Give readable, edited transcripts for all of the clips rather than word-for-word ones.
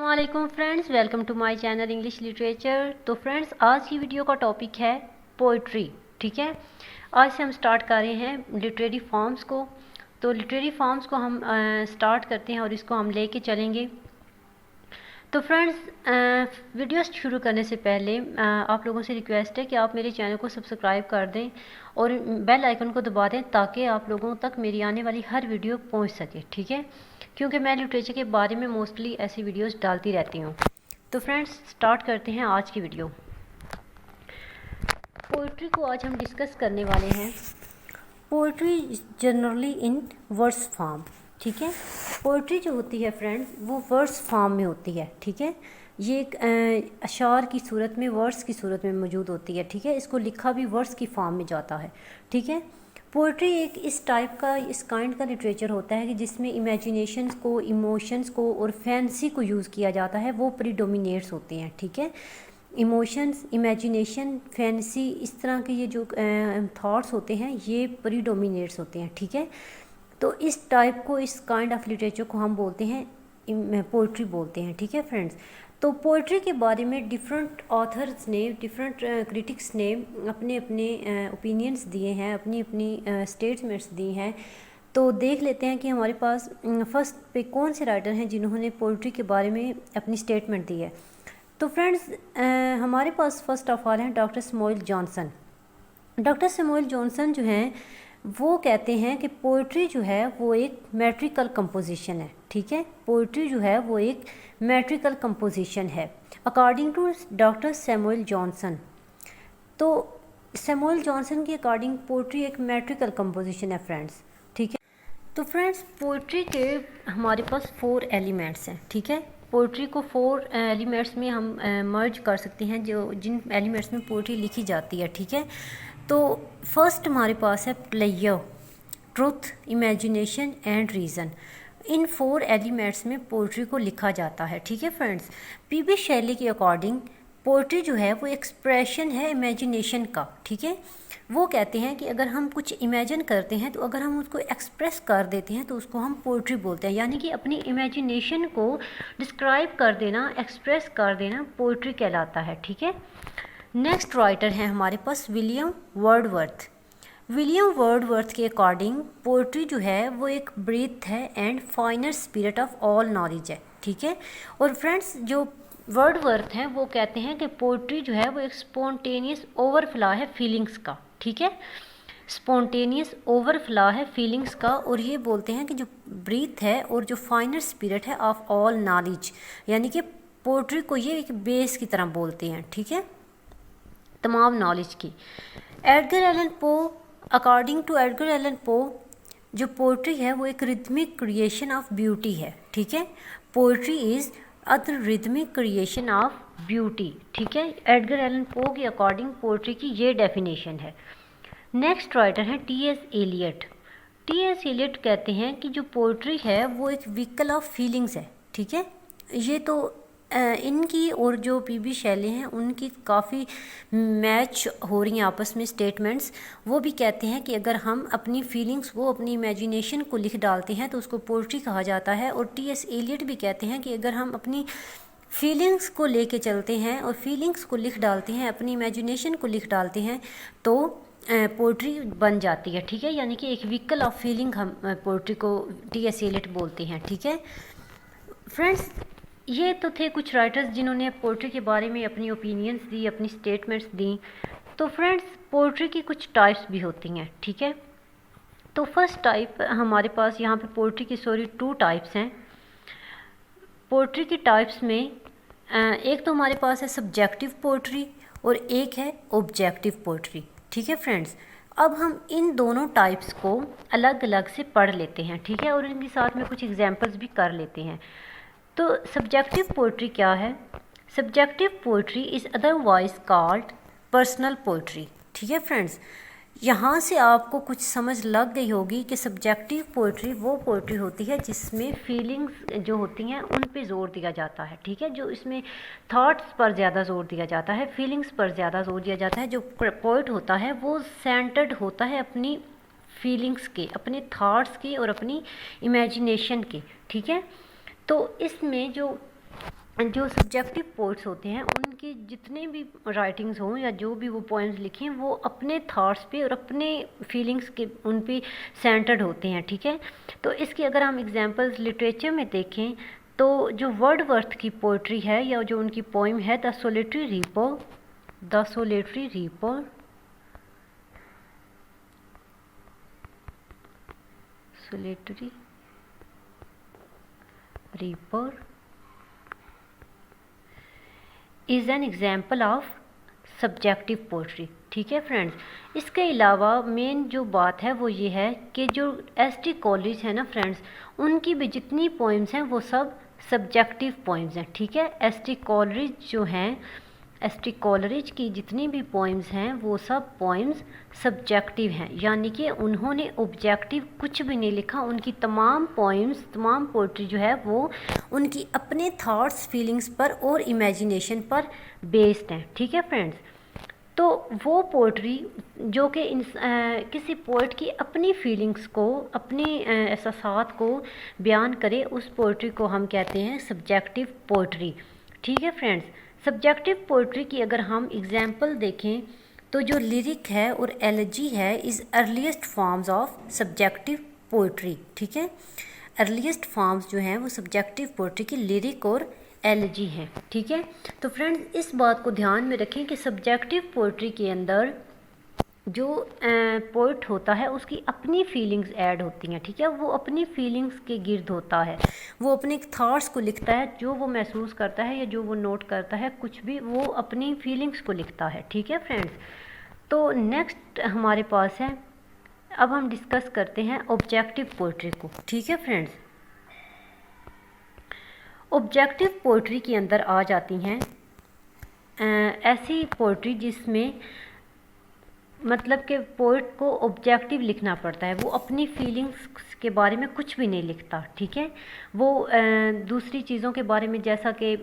अस्सलामुअलैकुम friends, welcome to my channel English literature. तो friends, आज की वीडियो का टॉपिक है पोइट्री। ठीक है, आज से हम स्टार्ट कर रहे हैं लिटरेरी फॉर्म्स को। तो लिटरेरी फॉर्म्स को हम स्टार्ट करते हैं और इसको हम लेके चलेंगे। तो फ्रेंड्स, वीडियो शुरू करने से पहले आप लोगों से रिक्वेस्ट है कि आप मेरे चैनल को सब्सक्राइब कर दें और बेल आइकन को दबा दें ताकि आप लोगों तक मेरी आने वाली हर वीडियो पहुंच सके। ठीक है, क्योंकि मैं लिटरेचर के बारे में मोस्टली ऐसी वीडियोस डालती रहती हूँ। तो फ्रेंड्स, स्टार्ट करते हैं आज की वीडियो। पोइट्री को आज हम डिस्कस करने वाले हैं। Poetry generally in verse form. ठीक है, पोइट्री जो होती है फ्रेंड्स वो वर्स फॉर्म में होती है। ठीक है, ये एक अशार की सूरत में, वर्स की सूरत में मौजूद होती है। ठीक है, इसको लिखा भी वर्स की फॉर्म में जाता है। ठीक है, पोइट्री एक इस टाइप का, इस काइंड का लिटरेचर होता है कि जिसमें इमेजिनेशंस को, इमोशंस को और फैंसी को यूज़ किया जाता है, वो प्रीडोमिनेट्स होते हैं। ठीक है, इमोशंस, इमेजिनेशन, फैंसी, इस तरह के ये जो थॉट्स होते हैं ये प्रीडोमिनेट्स होते हैं। ठीक है, तो इस टाइप को, इस काइंड ऑफ लिटरेचर को हम बोलते हैं पोइट्री बोलते हैं। ठीक है फ्रेंड्स, तो पोइट्री के बारे में डिफरेंट ऑथर्स ने, डिफरेंट क्रिटिक्स ने अपने अपने ओपिनियंस दिए हैं, अपनी अपनी स्टेटमेंट्स दी हैं। तो देख लेते हैं कि हमारे पास फर्स्ट पे कौन से राइटर हैं जिन्होंने पोइट्री के बारे में अपनी स्टेटमेंट दी है। तो फ्रेंड्स, हमारे पास फर्स्ट ऑफ ऑल हैं doctor Samuel Johnson. Doctor Samuel Johnson जो हैं वो कहते हैं कि पोइट्री जो है वो एक मेट्रिकल कंपोजिशन है। ठीक है, पोइट्री जो है वो एक मेट्रिकल कंपोजिशन है according to doctor Samuel Johnson. तो सैमुअल जॉनसन के अकॉर्डिंग पोइट्री एक मेट्रिकल कंपोजिशन है फ्रेंड्स। ठीक है, तो फ्रेंड्स पोइट्री के हमारे पास 4 एलिमेंट्स हैं। ठीक है, पोइट्री को 4 एलिमेंट्स में हम मर्ज कर सकते हैं, जो जिन एलिमेंट्स में पोइट्री लिखी जाती है। ठीक है, तो फर्स्ट हमारे पास है player, truth, imagination and reason. In 4 elements में पोइट्री को लिखा जाता है। ठीक है फ्रेंड्स, पीबी शैली के अकॉर्डिंग पोइट्री जो है वो एक्सप्रेशन है इमेजिनेशन का। ठीक है, वो कहते हैं कि अगर हम कुछ इमेजिन करते हैं तो अगर हम उसको एक्सप्रेस कर देते हैं तो उसको हम पोइट्री बोलते हैं, यानी कि अपनी इमेजिनेशन को डिस्क्राइब कर देना, एक्सप्रेस कर देना पोइट्री कहलाता है। ठीक है, नेक्स्ट राइटर हैं हमारे पास विलियम वर्डवर्थ। विलियम वर्डवर्थ के अकॉर्डिंग पोइट्री जो है वो एक ब्रीथ है and फाइनर spirit of all knowledge है। ठीक है, और फ्रेंड्स जो वर्डवर्थ हैं वो कहते हैं कि पोइट्री जो है वो एक स्पॉन्टेनियस ओवरफ्लो है फीलिंग्स का। ठीक है, स्पॉन्टेनियस ओवरफ्लो है फीलिंग्स का, और ये बोलते हैं कि जो ब्रीथ है और जो फाइनर स्पिरिट है ऑफ ऑल नॉलेज, यानी कि पोइट्री को ये एक बेस की तरह बोलते हैं। ठीक है, तमाम नॉलेज की। Edgar Allan Poe, according to Edgar Allan Poe जो पोइट्री है वो एक रिदमिक क्रिएशन ऑफ ब्यूटी है। ठीक है, poetry is a rhythmic creation of beauty. ठीक है, एडगर एलन पो के अकॉर्डिंग पोइट्री की ये डेफिनेशन है। नेक्स्ट राइटर हैं टी.एस. एलियट। टी.एस. एलियट कहते हैं कि जो पोइट्री है वो एक व्हीकल ऑफ फीलिंग्स है। ठीक है, ये तो इनकी और जो पीबी शैली हैं उनकी काफ़ी मैच हो रही हैं आपस में स्टेटमेंट्स। वो भी कहते हैं कि अगर हम अपनी फीलिंग्स को, अपनी इमेजिनेशन को लिख डालते हैं तो उसको पोइट्री कहा जाता है। और टी.एस. एलियट भी कहते हैं कि अगर हम अपनी फीलिंग्स को लेके चलते हैं और फीलिंग्स को लिख डालते हैं, अपनी इमेजिनेशन को लिख डालते हैं तो पोइट्री बन जाती है। ठीक है, यानी कि एक व्हीकल ऑफ फीलिंग हम पोइट्री को टी.एस. एलियट बोलते हैं। ठीक है फ्रेंड्स, ये तो थे कुछ राइटर्स जिन्होंने पोइट्री के बारे में अपनी ओपिनियंस दी, अपनी स्टेटमेंट्स दी। तो फ्रेंड्स, पोइट्री की कुछ टाइप्स भी होती हैं। ठीक है, तो फर्स्ट टाइप हमारे पास यहाँ पे पोइट्री की 2 टाइप्स हैं। पोइट्री की टाइप्स में एक तो हमारे पास है सब्जेक्टिव पोइट्री और एक है ऑब्जेक्टिव पोइट्री। ठीक है फ्रेंड्स, अब हम इन दोनों टाइप्स को अलग अलग से पढ़ लेते हैं। ठीक है, और इनके साथ में कुछ एग्जाम्पल्स भी कर लेते हैं। तो सब्जेक्टिव पोइट्री क्या है? Subjective poetry is otherwise called personal poetry. ठीक है फ्रेंड्स, यहाँ से आपको कुछ समझ लग गई होगी कि सब्जेक्टिव पोइट्री वो पोइट्री होती है जिसमें फीलिंग्स जो होती हैं उन पे ज़ोर दिया जाता है। ठीक है, जो इसमें थॉट्स पर ज़्यादा ज़ोर दिया जाता है, फीलिंग्स पर ज़्यादा ज़ोर दिया जाता है। जो पोइट होता है वो सेंटर्ड होता है अपनी फीलिंग्स के, अपने थॉट्स की और अपनी इमेजिनेशन की। ठीक है, तो इसमें जो जो सब्जेक्टिव पोइट्स होते हैं उनकी जितने भी राइटिंग्स हों या जो भी वो पोएम्स लिखें वो अपने थॉट्स पे और अपने फीलिंग्स के उन पे सेंटर्ड होते हैं, ठीक है। तो इसकी अगर हम एग्जांपल्स लिटरेचर में देखें तो जो वर्डवर्थ की पोइट्री है या जो उनकी पोइम है the solitary reaper, the solitary reaper, solitary reaper is an example of subjective poetry, ठीक है फ्रेंड्स। इसके अलावा मेन जो बात है वो ये है कि जो एस.टी. कॉलेरिज है ना फ्रेंड्स, उनकी भी जितनी पोइम्स हैं वो सब सब्जेक्टिव पोइम्स हैं, ठीक है। एस.टी. कॉलेरिज जो हैं, एस.टी. कॉलेरिज की जितनी भी पोइम्स हैं वो सब पोइम्स सब्जेक्टिव हैं, यानी कि उन्होंने ऑब्जेक्टिव कुछ भी नहीं लिखा। उनकी तमाम पोइम्स, तमाम पोइट्री जो है वो उनकी अपने थॉट्स, फीलिंग्स पर और इमेजिनेशन पर बेस्ड हैं, ठीक है फ्रेंड्स। तो वो पोइट्री जो कि किसी पोइट की अपनी फीलिंग्स को, अपनी एहसासात को बयान करे, उस पोइट्री को हम कहते हैं सब्जेक्टिव पोइट्री, ठीक है फ्रेंड्स। सब्जेक्टिव पोइट्री की अगर हम एग्जाम्पल देखें तो जो लिरिक है और एलेजी है is earliest forms of subjective poetry, ठीक है। अर्लीस्ट फॉर्म्स जो हैं वो सब्जेक्टिव पोइट्री की लिरिक और एलेजी हैं, ठीक है। तो फ्रेंड्स इस बात को ध्यान में रखें कि सब्जेक्टिव पोइट्री के अंदर जो पोइट होता है उसकी अपनी फीलिंग्स ऐड होती हैं, ठीक है। वो अपनी फीलिंग्स के गिर्द होता है, वो अपने थॉट्स को लिखता है, जो वो महसूस करता है या जो वो नोट करता है, कुछ भी वो अपनी फीलिंग्स को लिखता है, ठीक है फ्रेंड्स। तो नेक्स्ट हमारे पास है, अब हम डिस्कस करते हैं ऑब्जेक्टिव पोइट्री को, ठीक है फ्रेंड्स। ऑब्जेक्टिव पोइट्री के अंदर आ जाती हैं ऐसी पोइट्री जिसमें मतलब कि पोइट को ऑब्जेक्टिव लिखना पड़ता है, वो अपनी फीलिंग्स के बारे में कुछ भी नहीं लिखता, ठीक है। वो दूसरी चीज़ों के बारे में, जैसा कि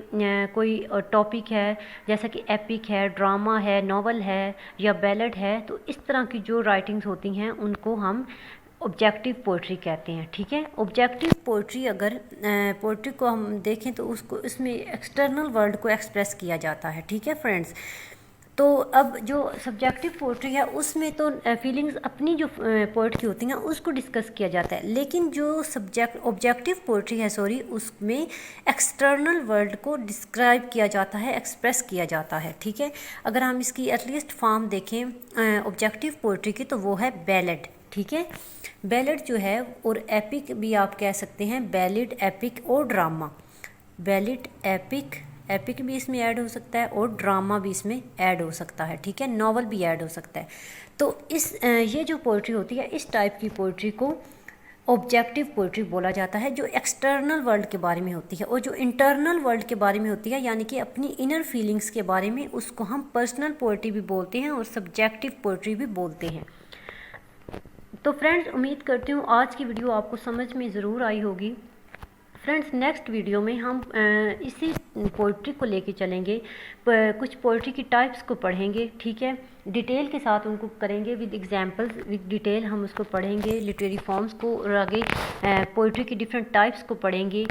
कोई टॉपिक है, जैसा कि एपिक है, ड्रामा है, नॉवल है या बैलेड है, तो इस तरह की जो राइटिंग्स होती हैं उनको हम ऑब्जेक्टिव पोइट्री कहते हैं, ठीक है। ऑब्जेक्टिव पोइट्री अगर पोइट्री को हम देखें तो उसको इसमें एक्सटर्नल वर्ल्ड को एक्सप्रेस किया जाता है, ठीक है फ्रेंड्स। तो अब जो सब्जेक्टिव पोइट्री है उसमें तो फीलिंग्स अपनी जो पोइट की होती हैं उसको डिस्कस किया जाता है, लेकिन जो ऑब्जेक्टिव पोइट्री है उसमें एक्सटर्नल वर्ल्ड को डिस्क्राइब किया जाता है, एक्सप्रेस किया जाता है, ठीक है। अगर हम इसकी एटलीस्ट फॉर्म देखें ऑब्जेक्टिव पोइट्री की तो वो है बैलेड, ठीक है। बैलेड जो है और एपिक भी आप कह सकते हैं, बैलेड, एपिक और ड्रामा। बैलेड, एपिक भी इसमें ऐड हो सकता है और ड्रामा भी इसमें ऐड हो सकता है, ठीक है। नॉवल भी ऐड हो सकता है। तो ये जो पोइट्री होती है, इस टाइप की पोइट्री को ऑब्जेक्टिव पोइट्री बोला जाता है, जो एक्सटर्नल वर्ल्ड के बारे में होती है। और जो इंटरनल वर्ल्ड के बारे में होती है, यानी कि अपनी इनर फीलिंग्स के बारे में, उसको हम पर्सनल पोइट्री भी बोलते हैं और सब्जेक्टिव पोइट्री भी बोलते हैं। तो फ्रेंड्स उम्मीद करती हूँ आज की वीडियो आपको समझ में ज़रूर आई होगी। फ्रेंड्स नेक्स्ट वीडियो में हम इसी पोइट्री को लेके चलेंगे, कुछ पोइट्री की टाइप्स को पढ़ेंगे, ठीक है। डिटेल के साथ उनको करेंगे, विद एग्जांपल्स, विद डिटेल हम उसको पढ़ेंगे, लिटरेरी फॉर्म्स को और आगे पोइट्री की डिफरेंट टाइप्स को पढ़ेंगे।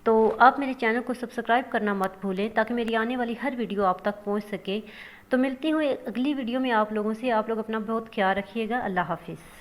तो आप मेरे चैनल को सब्सक्राइब करना मत भूलें ताकि मेरी आने वाली हर वीडियो आप तक पहुँच सके। तो मिलती हूँ अगली वीडियो में आप लोगों से। आप लोग अपना बहुत ख्याल रखिएगा। अल्लाह हाफिज़।